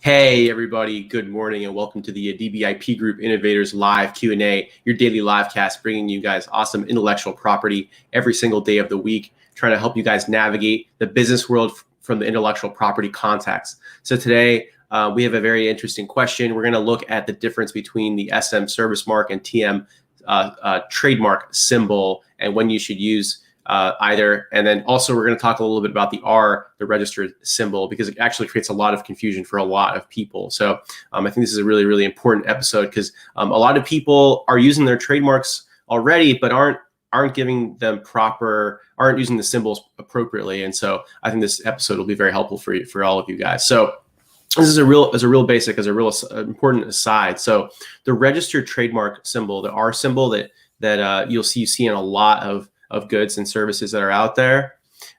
Hey everybody, good morning and welcome to the Adibi IP Group Innovators Live Q&A, your daily live cast, bringing you guys awesome intellectual property every single day of the week, trying to help you guys navigate the business world from the intellectual property context. So today we have a very interesting question. We're going to look at the difference between the SM service mark and TM trademark symbol and when you should use either. And then also we're going to talk a little bit about the R, the registered symbol, because it actually creates a lot of confusion for a lot of people. So I think this is a really, really important episode because a lot of people are using their trademarks already, but aren't giving them aren't using the symbols appropriately. And so I think this episode will be very helpful for all of you guys. So this is a real important aside. So the registered trademark symbol, the R symbol that you see in a lot of goods and services that are out there.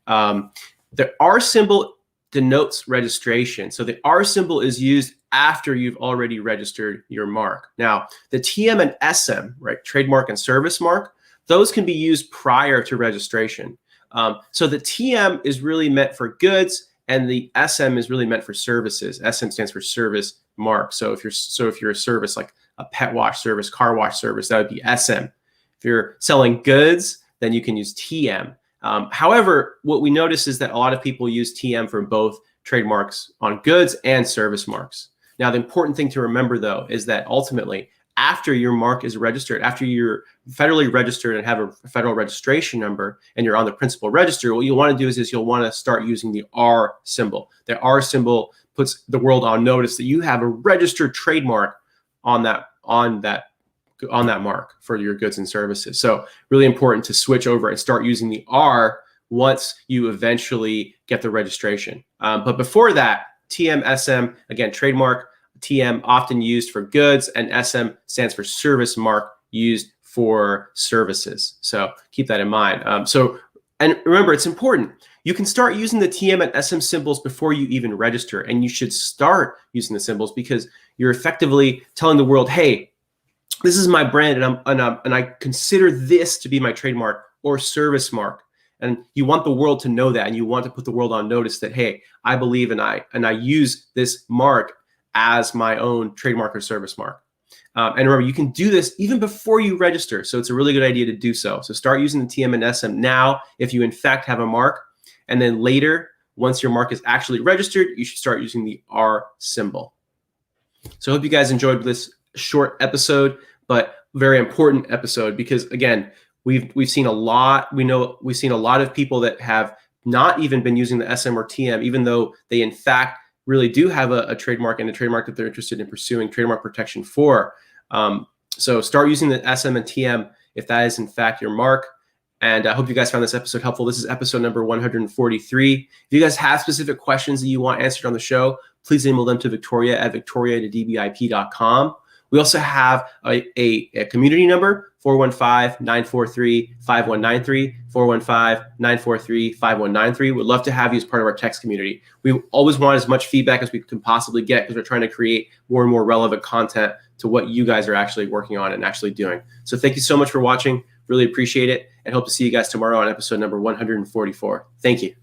The R symbol denotes registration. So the R symbol is used after you've already registered your mark. Now, the TM and SM, right, trademark and service mark, those can be used prior to registration. So the TM is really meant for goods and the SM is really meant for services. SM stands for service mark. So if you're a service like a pet wash service, car wash service, that would be SM. If you're selling goods, then you can use TM. However, what we notice is that a lot of people use TM for both trademarks on goods and service marks. Now, the important thing to remember, though, is that ultimately, after your mark is registered, after you're federally registered and have a federal registration number and you're on the principal register, what you want to do is you'll want to start using the R symbol. The R symbol puts the world on notice that you have a registered trademark on that mark for your goods and services. So really important to switch over and start using the R once you eventually get the registration. But before that, TM, SM, again, trademark, TM often used for goods, and SM stands for service mark, used for services. So keep that in mind. And remember, it's important. You can start using the TM and SM symbols before you even register, and you should start using the symbols because you're effectively telling the world, hey, this is my brand, and I consider this to be my trademark or service mark. And you want the world to know that, and you want to put the world on notice that, hey, I believe and I use this mark as my own trademark or service mark. And remember, you can do this even before you register. So it's a really good idea to do so. So start using the TM and SM now if you in fact have a mark. And then later, once your mark is actually registered, you should start using the R symbol. So I hope you guys enjoyed this short episode, but very important episode, because again, we've seen a lot. We've seen a lot of people that have not even been using the SM or TM, even though they in fact really do have a trademark and a trademark that they're interested in pursuing trademark protection for. So start using the SM and TM if that is in fact your mark. And I hope you guys found this episode helpful. This is episode number 143. If you guys have specific questions that you want answered on the show, please email them to victoria@victoria@adbip.com. We also have a community number, 415-943-5193, 415-943-5193. We'd love to have you as part of our text community. We always want as much feedback as we can possibly get because we're trying to create more and more relevant content to what you guys are actually working on and actually doing. So thank you so much for watching. Really appreciate it, and hope to see you guys tomorrow on episode number 144. Thank you.